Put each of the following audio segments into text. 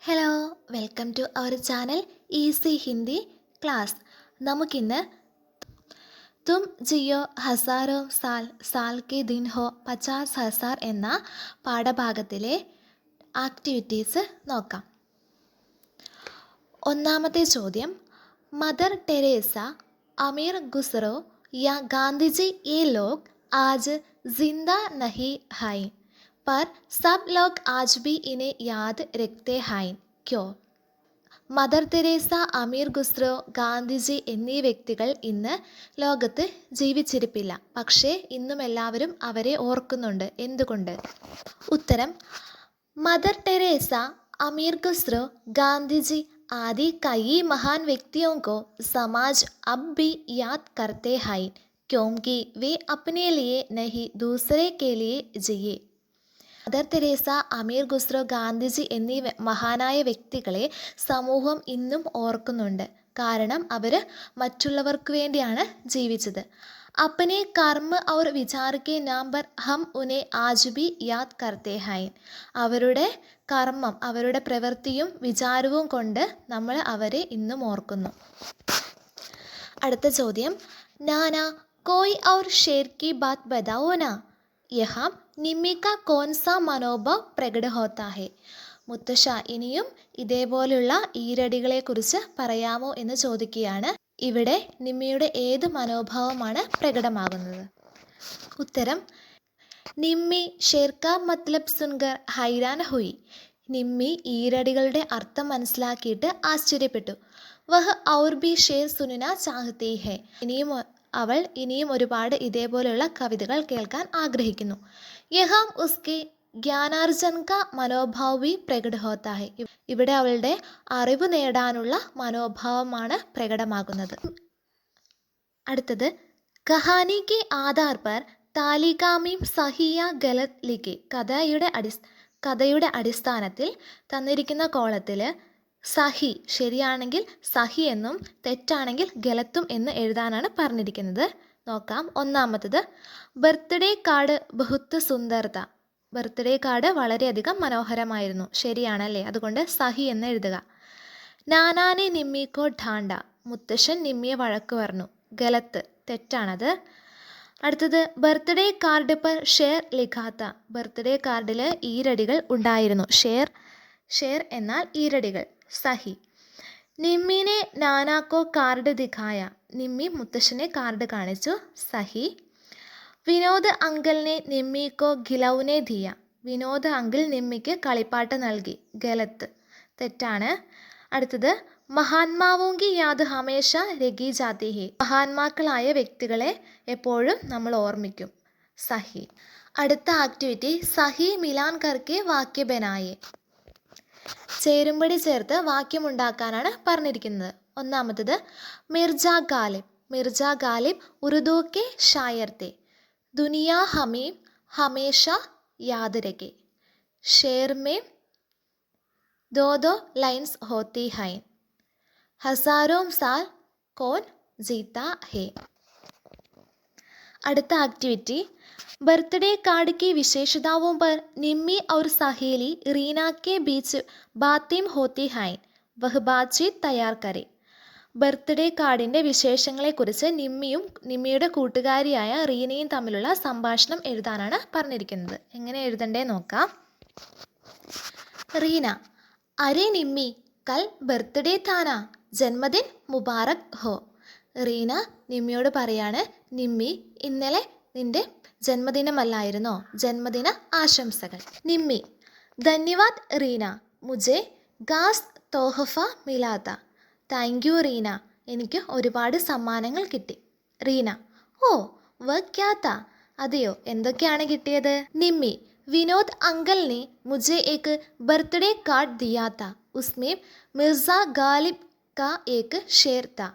Hello, welcome to our channel easy Hindi class. നമുക്കിന്ന് തും ജിയോ ഹസാരോ സാൽ സാൽ K ദിൻ ഹോ 50,000 എന്ന പാഠഭാഗത്തിലെ ആക്ടിവിറ്റീസ് നോക്കാം. ഒന്നാമത്തെ ചോദ്യം, മദർ ടെരേസ, അമീർ ഖുസ്രോ യാ ഗാന്ധിജി ये लोग आज जिंदा नहीं हैं पर सब लोग आज भी इन्हें याद रखते हैं क्यों? മദർ തെരേസ, അമീർ ഖുസ്രോ, ഗാന്ധിജി എന്നീ വ്യക്തികൾ ഇന്ന് ലോകത്ത് ജീവിച്ചിരിപ്പില്ല. പക്ഷേ ഇന്നും എല്ലാവരും അവരെ ഓർക്കുന്നുണ്ട്. എന്തുകൊണ്ട്? ഉത്തരം, मदर टेरेसा, अमीर खुसरो, गांधी जी आदि कई महान व्यक्तियों को समाज अब भी याद करते हैं क्योंकि वे अपने लिए नहीं दूसरे के लिए जिए. മദർ തെരേസ, അമീർ ഖുസ്രോ, ഗാന്ധിജി എന്നീ മഹാനായ വ്യക്തികളെ സമൂഹം ഇന്നും ഓർക്കുന്നുണ്ട്. കാരണം അവർ മറ്റുള്ളവർക്ക് വേണ്ടിയാണ് ജീവിച്ചത്. अपने कर्म और विचार के नाम पर हम उन्हें आज भी याद करते हैं. അവരുടെ കർമ്മം, അവരുടെ പ്രവൃത്തിയും വിചാരവും കൊണ്ട് നമ്മൾ അവരെ ഇന്നും ഓർക്കുന്നു. അടുത്ത ചോദ്യം, നാന कोई और शेर की बात बताओ ना. यहाँ निम्मी का कौन सा मनोभाव प्रकट होता है? മുത്തശ്ശ, ഇനിയും ഇതേപോലുള്ള ഈരടികളെക്കുറിച്ച് പറയാമോ എന്ന് ചോദിക്കുകയാണ്. ഇവിടെ നിമ്മിയുടെ ഏത് മനോഭാവമാണ് പ്രകടമാകുന്നത്? ഉത്തരം, നിമ്മി ഷേർക്കാ മത്ലബ് സുൻകർ ഹൈരാൻ ഹുയി. നിമ്മി ഈരടികളുടെ അർത്ഥം മനസ്സിലാക്കിയിട്ട് ആശ്ചര്യപ്പെട്ടു. വഹ് ഔർ ഭി ഷേർ സുനന ചാഹത്തി ഹെ. അവൾ ഇനിയും ഒരുപാട് ഇതേപോലെയുള്ള കവിതകൾ കേൾക്കാൻ ആഗ്രഹിക്കുന്നു. യഹാം ഉസ്കെ ജ്ഞാനാർജൻ കാ മനോഭാവ് ഭി പ്രകട ഹോത്താ ഹെ. ഇവിടെ അവളുടെ അറിവ് നേടാനുള്ള മനോഭാവമാണ് പ്രകടമാകുന്നത്. അടുത്തത്, കഹാനി കെ ആധാർ പർ താലികാമീം സഹിയ ഗലത് ലിഖെ. കഥയുടെ അടിസ്ഥാനത്തിൽ തന്നിരിക്കുന്ന കോളത്തിൽ സഹി ശരിയാണെങ്കിൽ സഹി എന്നും തെറ്റാണെങ്കിൽ ഗലത്തും എന്ന് എഴുതാനാണ് പറഞ്ഞിരിക്കുന്നത്. നോക്കാം. ഒന്നാമത്തത്, ബർത്ത്ഡേ കാർഡ് ബഹുത്ത് സുന്ദർത. ബർത്ത്ഡേ കാർഡ് വളരെയധികം മനോഹരമായിരുന്നു. ശരിയാണല്ലേ, അതുകൊണ്ട് സഹി എന്ന് എഴുതുക. നാനാനെ നിമ്മിക്കോ ഠാണ്ട. മുത്തശ്ശൻ നിമ്മിയെ വഴക്ക് പറഞ്ഞു. ഗലത്ത്, തെറ്റാണത്. അടുത്തത്, ബർത്ത്ഡേ കാർഡ് പർ ഷേർ ലിഖാത്ത. ബർത്ത്ഡേ കാർഡിൽ ഈരടികൾ ഉണ്ടായിരുന്നു. ഷേർ എന്നാൽ ഈരടികൾ. സഹി. നിമ്മിനെ നാനാക്കോ കാർഡ് ദിഖായ. നിമ്മി മുത്തശ്ശനെ കാർഡ് കാണിച്ചു. സഹി. വിനോദ് അങ്കിളിനെ നിമ്മിക്കോ ഖിലൗനെ ദിയ. വിനോദ് അങ്കിൾ നിമ്മിക്ക് കളിപ്പാട്ട് നൽകി. ഗലത്ത്, തെറ്റാണ്. അടുത്തത്, മഹാത്മാവോങ്കി യാദ് ഹമേഷ രഖി ജാതി ഹെ. മഹാത്മാക്കളായ വ്യക്തികളെ എപ്പോഴും നമ്മൾ ഓർമ്മിക്കും. സഹി. അടുത്ത ആക്ടിവിറ്റി, സഹി മിലാൻ കർക്കെ വാക്യ ബനായെ. ചേരുംപടി ചേർത്ത് വാക്യമുണ്ടാക്കാനാണ് പറഞ്ഞിരിക്കുന്നത്. ഒന്നാമത്തത്, മിർജ ഗാലിബ്. മിർജ ഗാലിബ് ഉറുദു കെ ഷായർ थे. दुनिया हमें हमेशा याद रखे. शेर में दो दो लाइन्स होती हैं. हजारों साल कौन जीता है. അടുത്ത ആക്ടിവിറ്റി, बर्थडे कार्ड की विशेषताओं पर निम्मी और सहेली रीना के बीच बातें होती हैं. वह बातचीत तैयार करें. ബർത്ത്ഡേ കാർഡിൻ്റെ വിശേഷങ്ങളെക്കുറിച്ച് നിമ്മിയുടെ കൂട്ടുകാരിയായ റീനയും തമ്മിലുള്ള സംഭാഷണം എഴുതാനാണ് പറഞ്ഞിരിക്കുന്നത്. എങ്ങനെ എഴുതണ്ടേ നോക്കാം. റീന, അരേ നിമ്മി, കൽ ബർത്ത്ഡേ താനാ, ജന്മദിൻ മുബാറക് ഹോ. റീന നിമ്മിയോട് പറയാണ്, നിമ്മി, ഇന്നലെ നിന്റെ ജന്മദിനമല്ലായിരുന്നോ? ജന്മദിന ആശംസകൾ. നിമ്മി, ധന്യവാദ് റീന, മുझे ഖാസ് തോഹഫ മിലാത. താങ്ക് യു റീന, എനിക്ക് ഒരുപാട് സമ്മാനങ്ങൾ കിട്ടി. റീന, ഓ വ ക്യാ താ. അതെയോ, എന്തൊക്കെയാണ് കിട്ടിയത്? നിമ്മി, വിനോദ് അങ്കിളിനെ മുझे एक ബർത്ത്ഡേ കാർഡ് ദിയാ താ. ഉസ്മേ മിർസ ഗാലിബ് കാ ഏക് ഷേർ താ.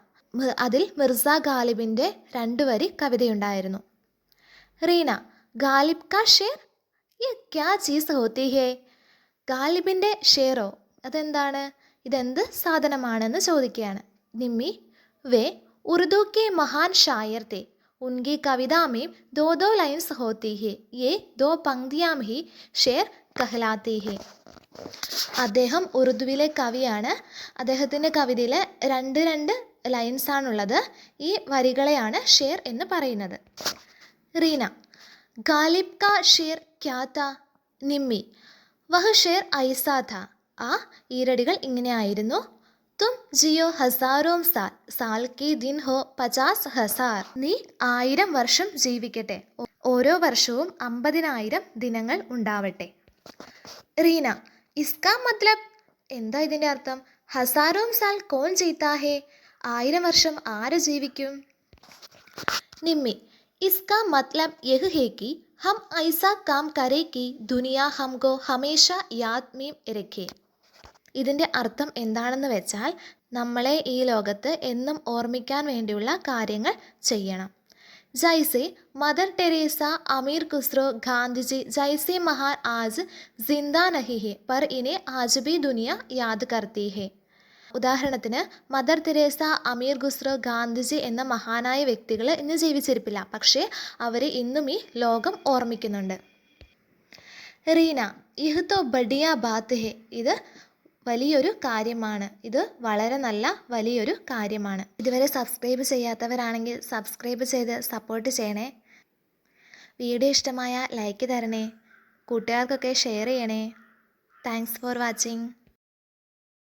അതിൽ മിർസ ഗാലിബിൻ്റെ 2 വരി കവിതയുണ്ടായിരുന്നു. റീന, ഗാലിബ് കാ ഷേർ യേ ക്യാ ചീസ് ഹോത്തി ഹേ. ഗാലിബിൻ്റെ ഷേറോ, അതെന്താണ്? ഇതെന്ത് സാധനമാണെന്ന് ചോദിക്കുകയാണ്. നിമ്മി, വേ ഉറുദു കെ മഹാൻ ഷായർ थे. उनकी कविता में दो दो लाइन्स होती है. ये दो पंक्तियाँ ही शेर कहलाती है. അദ്ദേഹം ഉറുദുവിലെ കവിയാണ്. അദ്ദേഹത്തിൻ്റെ കവിതയിൽ രണ്ട് ലൈൻസാണുള്ളത്. ഈ വരികളെയാണ് ഷേർ എന്ന് പറയുന്നത്. റീന, ഗാലിബ് കാ ഷേർ ക്യാ താ? നിമ്മി, വഹ് ഷേർ ഐസാ താ. ആ ഈരടികൾ ഇങ്ങനെയായിരുന്നു. തും ജിയോ ഹസാരോം സാൽ, സാൽ കി ദിൻ ഹോ 50,000. നീ 1000 വർഷം ജീവിക്കട്ടെ, ഓരോ വർഷവും 50,000 ദിനങ്ങൾ ഉണ്ടാവട്ടെ. റീന, ഇസ്കാ മത്ലബ്, എന്താ ഇതിൻ്റെ അർത്ഥം? ഹസാരോം സാൽ കോൺ ജീത്താ ഹേ, 1000 വർഷം ആര് ജീവിക്കും? നിമ്മി, ഇസ്കാ മത്ലബ് യഹ് ഹേ കി ഹം ഐസാ കാം കരേ കി ദുനിയ ഹംകോ ഹമേഷ യാദ് മീം രഖേ. ഇതിൻ്റെ അർത്ഥം എന്താണെന്ന് വെച്ചാൽ, നമ്മളെ ഈ ലോകത്ത് എന്നും ഓർമ്മിക്കാൻ വേണ്ടിയുള്ള കാര്യങ്ങൾ ചെയ്യണം. ജൈസെ മദർ ടെരേസ, അമീർ ഖുസ്രോ, ഗാന്ധിജി ജൈസെ മഹാൻ ആജ് ജിന്ദാ നഹി ഹെ പർ ഇനെ ആജ് ഭി ദുനിയ യാദ് കർത്തി ഹെ. ഉദാഹരണത്തിന്, മദർ തെരേസ, അമീർ ഖുസ്രോ, ഗാന്ധിജി എന്ന മഹാനായ വ്യക്തികൾ ഇന്ന് ജീവിച്ചിരിപ്പില്ല, പക്ഷേ അവർ ഇന്നും ഈ ലോകം ഓർമ്മിക്കുന്നുണ്ട്. റീന, യഹ് തോ ബഡിയ ബാത്ത് ഹെ, ഇത് വലിയൊരു കാര്യമാണ്, ഇത് വളരെ നല്ല വലിയൊരു കാര്യമാണ്. ഇതുവരെ സബ്സ്ക്രൈബ് ചെയ്യാത്തവരാണെങ്കിൽ സബ്സ്ക്രൈബ് ചെയ്ത് സപ്പോർട്ട് ചെയ്യണേ. വീഡിയോ ഇഷ്ടമായ ലൈക്ക് തരണേ, കൂട്ടുകാർക്കൊക്കെ ഷെയർ ചെയ്യണേ. Thanks for watching.